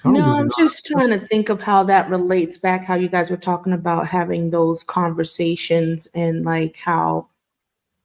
No, I'm just trying to think of how that relates back, how you guys were talking about having those conversations and like how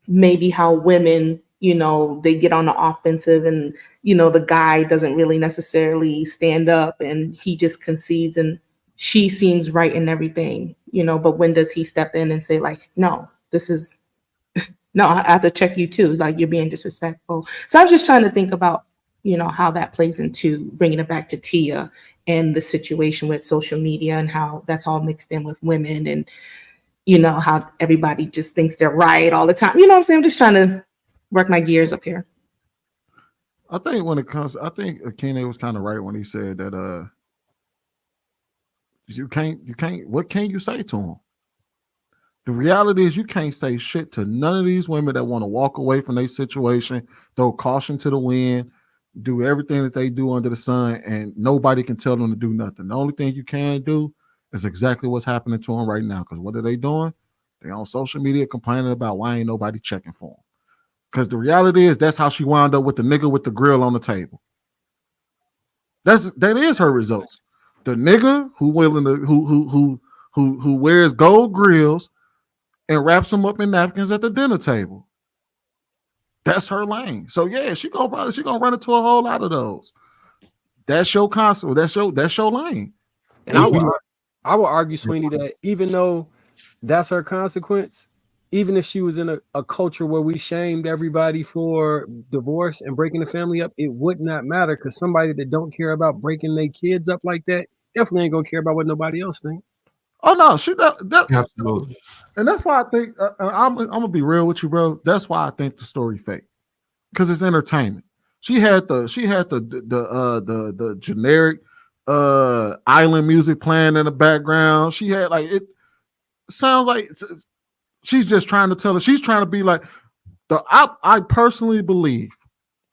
maybe how women, they get on the offensive and, the guy doesn't really necessarily stand up and he just concedes and she seems right in everything, but when does he step in and say like, no, this is, no, I have to check you too. Like you're being disrespectful. So I was just trying to think about, how that plays into bringing it back to Tia and the situation with social media and how that's all mixed in with women and, how everybody just thinks they're right all the time. You know what I'm saying? I'm just trying to work my gears up here. I think when it comes, I think Akine was kind of right when he said that you can't, what can you say to him? The reality is you can't say shit to none of these women that want to walk away from their situation, throw caution to the wind, do everything that they do under the sun, and nobody can tell them to do nothing. The only thing you can do is exactly what's happening to them right now. Because what are they doing? They're on social media complaining about why ain't nobody checking for them. Because the reality is that's how she wound up with the nigga with the grill on the table. That is her results. The nigga who wears gold grills and wraps them up in napkins at the dinner table. That's her lane. So yeah, she gonna run into a whole lot of those. That's your console. That's your lane. And I would argue, Sweeney, that even though that's her consequence, even if she was in a culture where we shamed everybody for divorce and breaking the family up, it would not matter because somebody that don't care about breaking their kids up like that definitely ain't gonna care about what nobody else thinks. Oh no, she that absolutely. And that's why I think I'm gonna be real with you, bro. That's why I think the story fake, because it's entertainment. She had the generic island music playing in the background. She had like it sounds like she's just trying to tell her. She's trying to be like I personally believe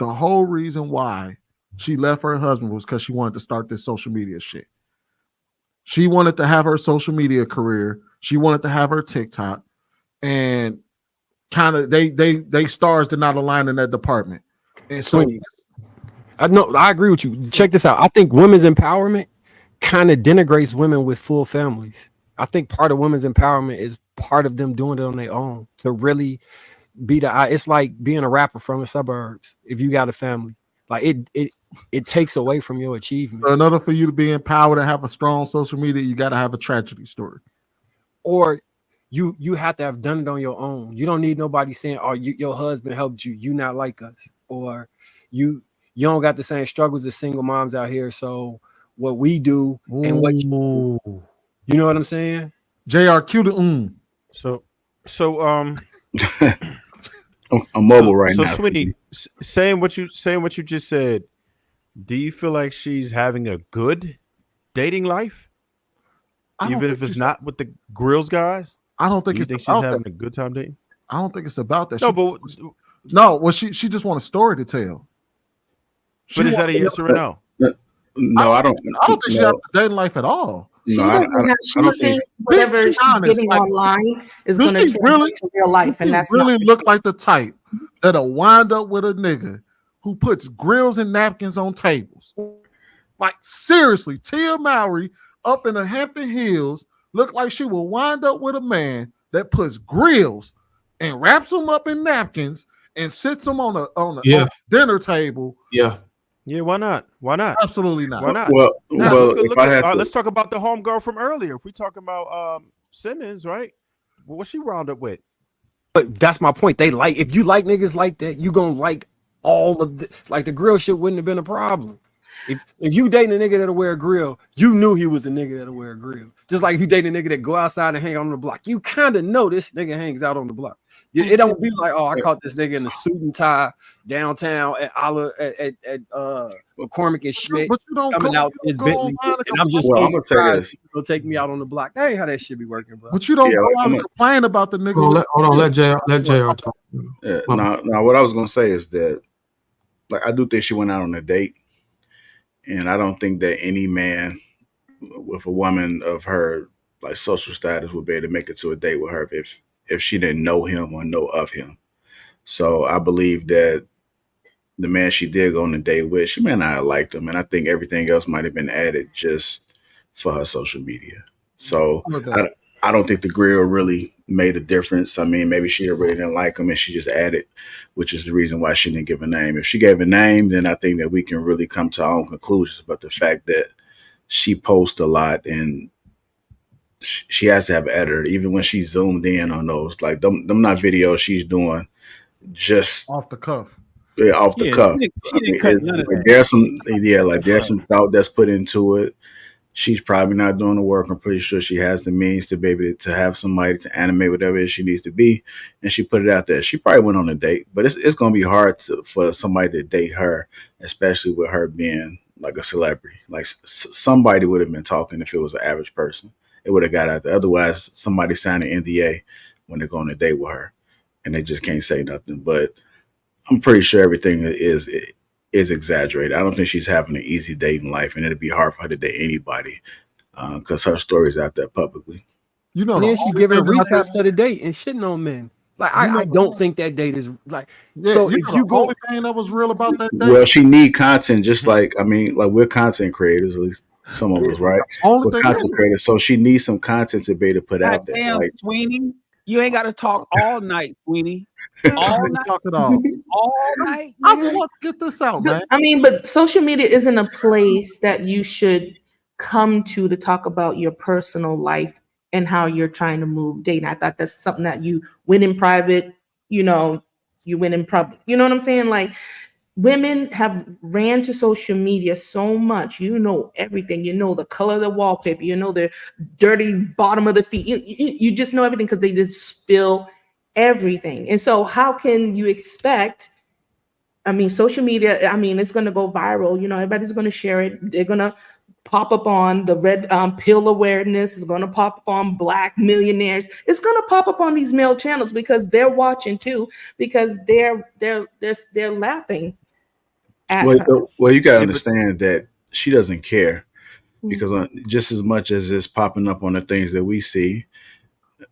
the whole reason why she left her husband was because she wanted to start this social media shit. She wanted to have her social media career. She wanted to have her TikTok, and kind of they stars did not align in that department. And so I agree with you. Check this out. I think women's empowerment kind of denigrates women with full families. I think part of women's empowerment is part of them doing it on their own to really be it's like being a rapper from the suburbs. If you got a family, like it takes away from your achievement. So in order for you to be empowered and have a strong social media, you got to have a tragedy story. Or you have to have done it on your own. You don't need nobody saying, "Oh, your husband helped you. You not like us," or you don't got the same struggles as single moms out here. So what we do and what you know what I'm saying? JRQ to So I'm mobile right now. So Sweeney, saying what you just said, do you feel like she's having a good dating life? Even if it's not with the grills guys? I don't think she's having a good time dating. I don't think it's about that. Well, she just want a story to tell. But is that a yes or a no? No, I don't think she has a dating life at all. She doesn't have. She thinks whatever she's getting online is going to translate to real life, and that's really look like the type that'll wind up with a nigga who puts grills and napkins on tables. Like seriously, Tia Mowry up in the Hampton Hills look like she will wind up with a man that puts grills and wraps them up in napkins and sits them on a dinner table. Yeah, why not? Why not? Absolutely not. Why not? Well, let's talk about the homegirl from earlier. If we talk about Simmons, right? What's she wound up with? But that's my point. They like, if you like niggas like that, you gonna like all of the grill shit wouldn't have been a problem. If you dating a nigga that'll wear a grill, you knew he was a nigga that'll wear a grill. Just like if you dating a nigga that go outside and hang out on the block, you kind of know this nigga hangs out on the block. It don't be like, oh, I caught this nigga in a suit and tie downtown at McCormick and Schmidt coming out in his Bentley, and I'm just so surprised he'll take me out on the block. That ain't how that shit be working, bro. But you don't go out and complain about the nigga. Hold on, let JR talk. Now, what I was gonna say is that, like, I do think she went out on a date, and I don't think that any man with a woman of her like social status would be able to make it to a date with her if she didn't know him or know of him. So I believe that the man she did go on a date with, she may not have liked him, and I think everything else might have been added just for her social media. So I don't think the grill really made a difference. I mean, maybe she really didn't like him and she just added, which is the reason why she didn't give a name. If she gave a name, then I think that we can really come to our own conclusions. But the fact that she posts a lot and she has to have an editor, even when she zoomed in on those, like them not videos she's doing just off the cuff. Yeah, off the cuff. She didn't cut none of that. There's some thought that's put into it. She's probably not doing the work. I'm pretty sure she has the means to be able to have somebody to animate whatever it is she needs to be, and she put it out there. She probably went on a date, but it's going to be hard for somebody to date her, especially with her being like a celebrity. Like somebody would have been talking if it was an average person. It would have got out there. Otherwise, somebody signed an NDA when they're going on a date with her, and they just can't say nothing. But I'm pretty sure everything is exaggerated. I don't think she's having an easy dating life, and it'd be hard for her to date anybody because her story's out there publicly. You know, and then she giving recaps of the date and shitting on men. Like I don't think that date is like. Yeah, so if you go, only thing that was real about that date. Well, she need content, just like we're content creators, at least some of us, right? We're content creators, so she needs some content to be able to put out there. Damn, like, Sweeney, you ain't got to talk all night, Sweeney. All night. Talk it all. All night. I just want to get this out, man. I mean, but social media isn't a place that you should come to talk about your personal life and how you're trying to move dating. I thought that's something that you win in private, you win in public. You know what I'm saying? Like, women have ran to social media so much. You know everything. You know the color of the wallpaper. You know the dirty bottom of the feet. You just know everything because they just spill everything. And so how can you expect, social media, it's going to go viral. Everybody's going to share it. They're going to pop up on the red pill awareness. Is going to pop up on Black millionaires. It's going to pop up on these male channels because they're watching too, because they're laughing at her. Well, you got to understand that she doesn't care because just as much as it's popping up on the things that we see,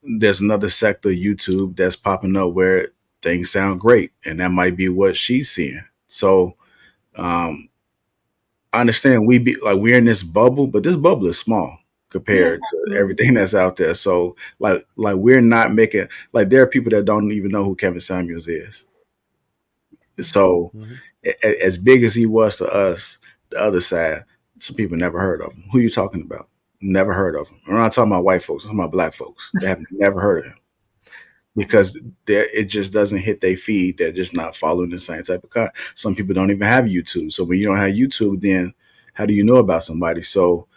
there's another sector of YouTube that's popping up where things sound great, and that might be what she's seeing. So I understand we're in this bubble, but this bubble is small compared to everything that's out there. So like we're not making, like, there are people that don't even know who Kevin Samuels is. So as big as he was to us, the other side, some people never heard of him. Who are you talking about? Never heard of him. I'm not talking about white folks. I'm talking about Black folks. They have never heard of him because it just doesn't hit their feed. They're just not following the same type of content. Some people don't even have YouTube. So when you don't have YouTube, then how do you know about somebody? So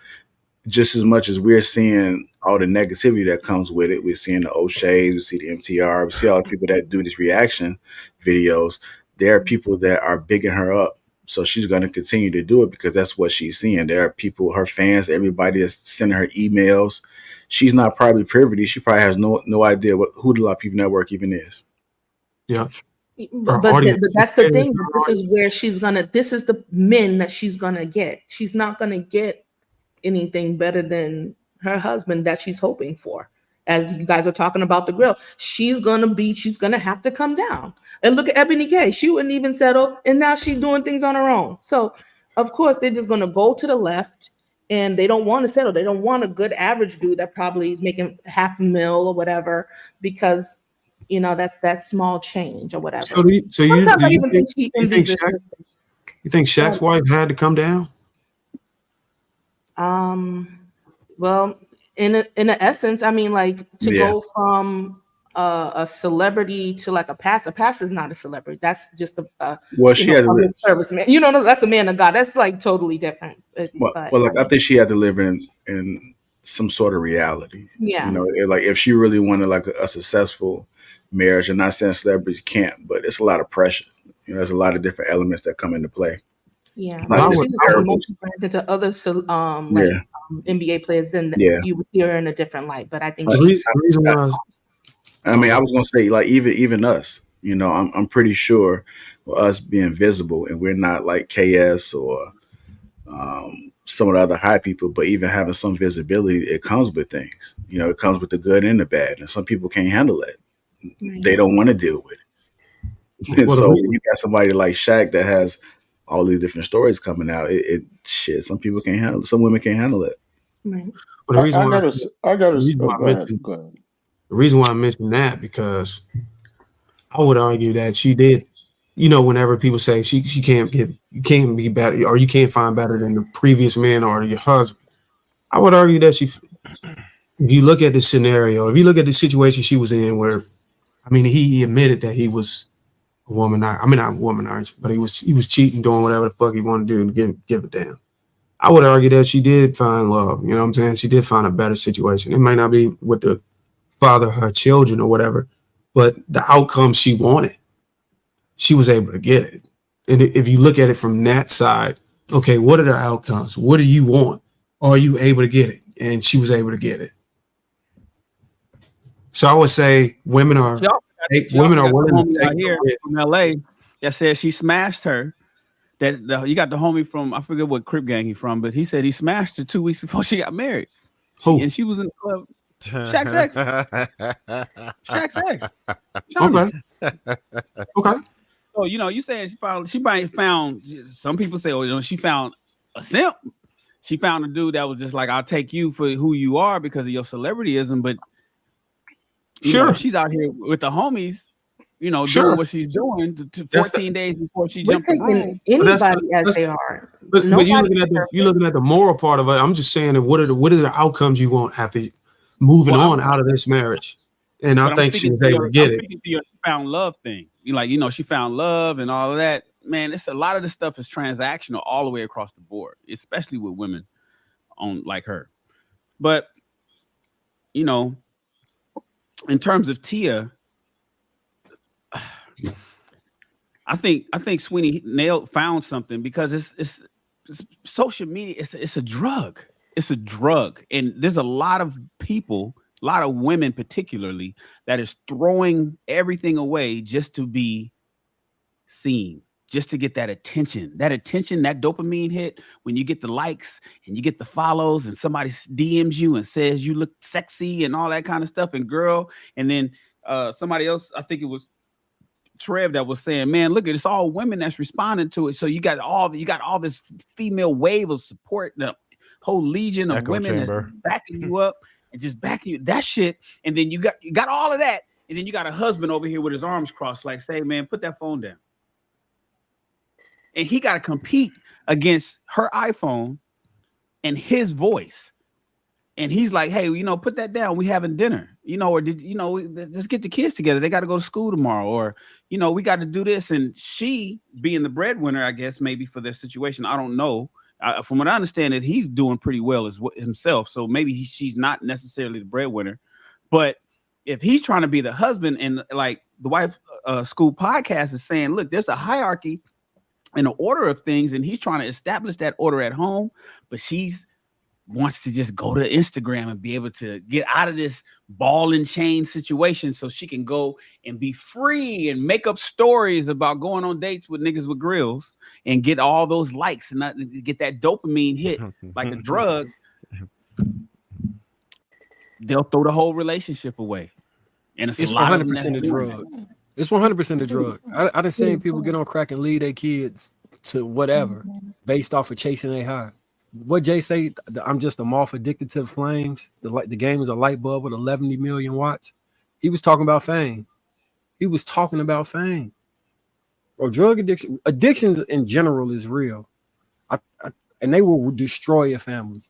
just as much as we're seeing all the negativity that comes with it, we're seeing the O'Shea's, we see the MTR, we see all the people that do these reaction videos. There are people that are bigging her up. So she's going to continue to do it because that's what she's seeing. There are people, her fans, everybody that's sending her emails. She's not probably privy. She probably has no idea who the Lapeef Network even is. Yeah. But that's the thing. This is the men that she's going to get. She's not going to get anything better than her husband that she's hoping for. As you guys are talking about the grill, she's going to have to come down. And look at Ebony K. She wouldn't even settle. And now she's doing things on her own. So, of course, they're just going to go to the left and they don't want to settle. They don't want a good average dude that probably is making $500,000 or whatever because, that's that small change or whatever. So you think Shaq's wife had to come down? Well, in a essence, go from a celebrity to like a pastor. A pastor is not a celebrity. That's just a service man. That's a man of God. That's like totally different. I think she had to live in some sort of reality. Yeah. Like if she really wanted like a successful marriage, and not saying celebrities can't, but it's a lot of pressure. There's a lot of different elements that come into play. Yeah, she was more branded to other NBA players than you would see her in a different light. But I think I was gonna say, like, even us, I'm pretty sure for us being visible, and we're not like KS or some of the other high people, but even having some visibility, it comes with things. It comes with the good and the bad, and some people can't handle it. Right. They don't want to deal with it. And Well, so when you got somebody like Shaq that has all these different stories coming out, it shit. Some people can't handle it. Some women can't handle it. Right. but the reason I why gotta. Oh, go ahead. Go ahead. the reason why I mentioned that because I would argue that she did. You know, whenever people say she can't get, you can't be better, or you can't find better than the previous man or your husband. I would argue that if you look at the scenario, if you look at the situation she was in, where, I mean, he admitted that he was a womanizer. I mean, not womanizer, but he was cheating, doing whatever the fuck he wanted to do and give a damn. I would argue that she did find love. You know what I'm saying? She did find a better situation. It might not be with the father of her children or whatever, but the outcome she wanted, she was able to get it. And if you look at it from that side, okay, what are the outcomes? What do you want? Are you able to get it? And she was able to get it. So I would say women are willing to take here from LA that said she smashed her. You got the homie from, I forget what Crip gang he from, but he said he smashed her 2 weeks before she got married. And she was in the club. Shaq's ex. Shaq's ex. Okay. So you saying she might have found. Some people say, she found a simp. She found a dude that was just like, I'll take you for who you are because of your celebrityism. But sure, she's out here with the homies, doing what she's doing 14 days before she jumped the room. Anybody as they are. But you're looking at the moral part of it. I'm just saying that what are the outcomes you want after moving on out of this marriage? And I think she was able to get it. She found love thing. She found love and all of that. Man, it's a lot of this stuff is transactional all the way across the board, especially with women on like her. But in terms of Tia, I think Sweeney found something because it's social media. It's a drug. It's a drug, and there's a lot of people, a lot of women particularly, that is throwing everything away just to be seen, just to get that attention, that dopamine hit when you get the likes and you get the follows and somebody DMs you and says you look sexy and all that kind of stuff. And girl, and then somebody else, I think it was Trev, that was saying, man, look, it's all women that's responding to it. So you got all this female wave of support, the whole legion of Echo women chamber. that's backing you up and just backing you, that shit. And then you got all of that. And then you got a husband over here with his arms crossed, like, say, man, put that phone down. And he got to compete against her iPhone and his voice. And he's like, hey, put that down. We having dinner, or let's get the kids together. They got to go to school tomorrow. Or, we got to do this. And she, being the breadwinner, I guess, maybe for this situation, I don't know. From what I understand, that he's doing pretty well as himself. So maybe she's not necessarily the breadwinner. But if he's trying to be the husband, and like the Wife School podcast is saying, look, there's a hierarchy and an order of things, and he's trying to establish that order at home, but she's wants to just go to Instagram and be able to get out of this ball and chain situation so she can go and be free and make up stories about going on dates with niggas with grills and get all those likes and get that dopamine hit like a drug. They'll throw the whole relationship away. And it's 100% a drug. It's 100% a drug. I done seen people get on crack and lead their kids to whatever based off of chasing a high. What Jay say? I'm just a moth addicted to the flames. The game is a light bulb with 11 million watts. He was talking about fame. Or drug addictions in general is real. And they will destroy a family.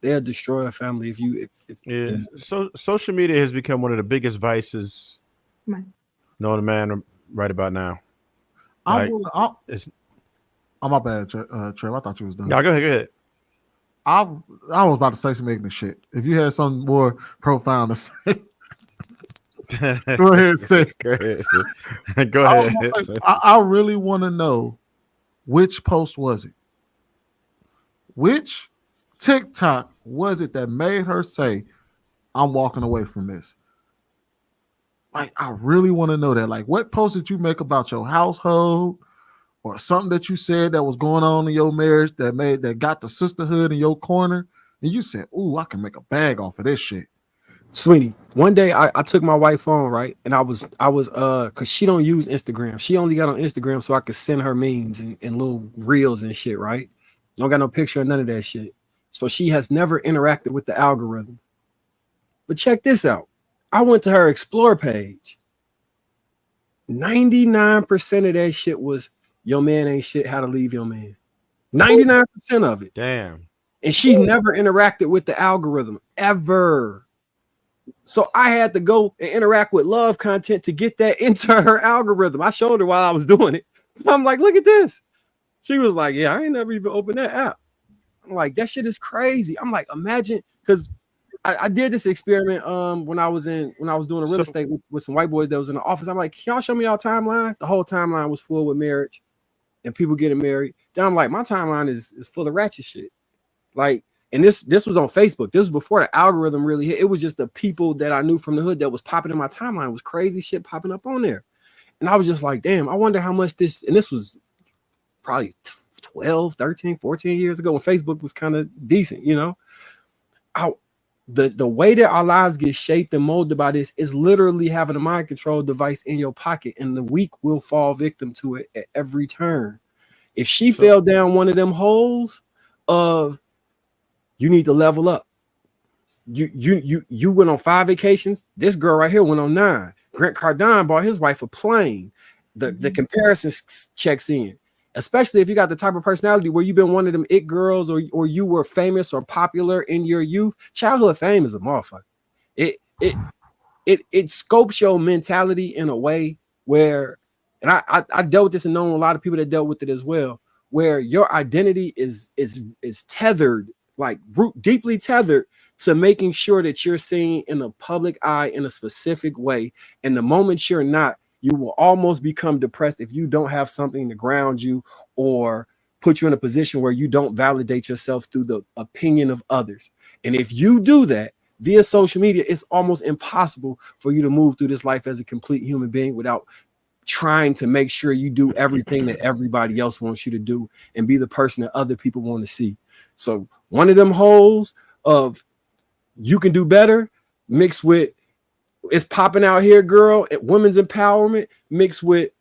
They'll destroy a family if So social media has become one of the biggest vices known to man right about now. My bad, Trev. I thought you was done. No, go ahead. I was about to say some ignorant shit. If you had something more profound to say, go ahead, say. Go ahead. I really want to know which post was it? Which TikTok was it that made her say, I'm walking away from this? Like, I really want to know that. Like, what post did you make about your household or something that you said that was going on in your marriage that got the sisterhood in your corner? And you said, ooh, I can make a bag off of this shit. Sweetie, one day I took my wife's phone, right? And I was cause she don't use Instagram. She only got on Instagram so I could send her memes and little reels and shit, right? Don't got no picture or none of that shit. So she has never interacted with the algorithm. But check this out. I went to her explore page. 99% of that shit was your man ain't shit, how to leave your man. 99% of it. Damn. And she's never interacted with the algorithm ever. So I had to go and interact with love content to get that into her algorithm. I showed her while I was doing it. I'm like, look at this. She was like, yeah, I ain't never even opened that app. I'm like, that shit is crazy. I'm like, imagine, because I did this experiment when I was doing a real estate with some white boys that was in the office. I'm like, can y'all show me y'all timeline? The whole timeline was full with marriage and people getting married. Then I'm like, my timeline is full of ratchet shit. Like, and this was on Facebook. This was before the algorithm really hit. It was just the people that I knew from the hood that was popping in my timeline. It was crazy shit popping up on there. And I was just like, damn, I wonder how much this, and this was probably 12, 13, 14 years ago when Facebook was kind of decent, you know. The way that our lives get shaped and molded by this is literally having a mind control device in your pocket, and the weak will fall victim to it at every turn. If she fell down one of them holes of you need to level up. You went on 5 vacations. This girl right here went on 9. Grant Cardone bought his wife a plane. The comparison checks in, especially if you got the type of personality where you've been one of them it girls or you were famous or popular in your youth. Childhood fame is a motherfucker. It scopes your mentality in a way where, and I dealt with this and known a lot of people that dealt with it as well, where your identity is tethered, like deeply tethered to making sure that you're seen in the public eye in a specific way. And the moment you're not, you will almost become depressed if you don't have something to ground you or put you in a position where you don't validate yourself through the opinion of others. And if you do that via social media, it's almost impossible for you to move through this life as a complete human being without trying to make sure you do everything that everybody else wants you to do and be the person that other people want to see. So one of them holes of you can do better mixed with it's popping out here, girl, at women's empowerment mixed with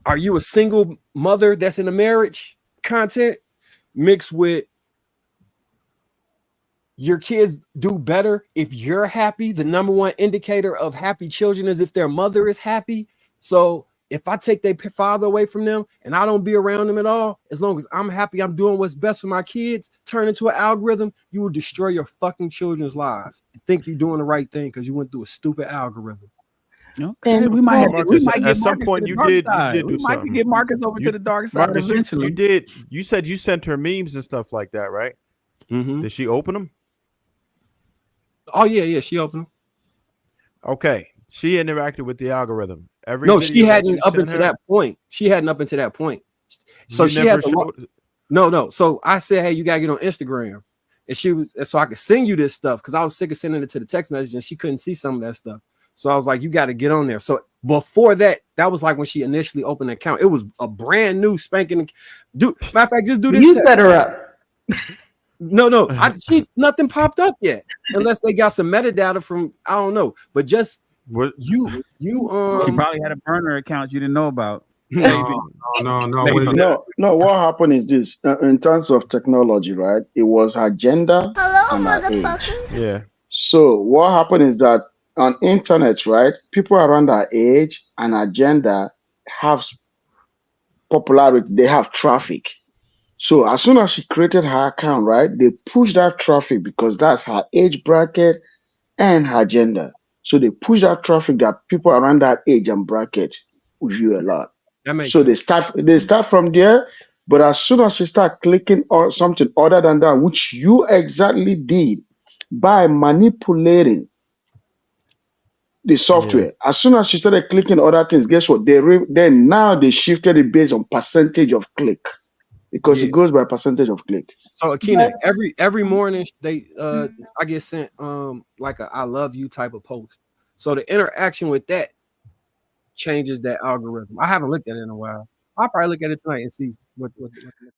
are you a single mother that's in a marriage content mixed with your kids do better if you're happy. The number one indicator of happy children is if their mother is happy. So if I take their father away from them and I don't be around them at all, as long as I'm happy, I'm doing what's best for my kids, turn into an algorithm, you will destroy your fucking children's lives. You think you're doing the right thing because you went through a stupid algorithm. Okay, And we might Marcus, get at some Marcus point to the you dark did side. do We might something. get Marcus over to the dark side Marcus, eventually. you said you sent her memes and stuff like that, right? Mm-hmm. Did she open them? Oh yeah, she opened them. Okay, she interacted with the algorithm. No, she hadn't up until that point. She hadn't up until that point. So she had to no. So I said, hey, you gotta get on Instagram. And she was so I could send you this stuff because I was sick of sending it to the text message and she couldn't see some of that stuff. So I was like, you got to get on there. So before that, that was like when she initially opened an account. It was a brand new spanking. Matter of fact, just do this. You set her up. No, nothing popped up yet, unless they got some metadata from I don't know. But just you. She probably had a burner account you didn't know about. No. What happened is this: in terms of technology, right? It was her gender and her age. Yeah. So what happened is that on internet, right? People around her age and her gender have popularity. They have traffic. So as soon as she created her account, right, they push that traffic because that's her age bracket and her gender. So they push that traffic that people around that age and bracket view a lot. So they start from there, but as soon as she start clicking on something other than that, which you exactly did by manipulating the software, as soon as she started clicking other things, guess what? Then now they shifted it based on percentage of click. Because it goes by percentage of clicks. So Akina, every morning they I get sent like a I love you type of post. So the interaction with that changes that algorithm. I haven't looked at it in a while. I'll probably look at it tonight and see what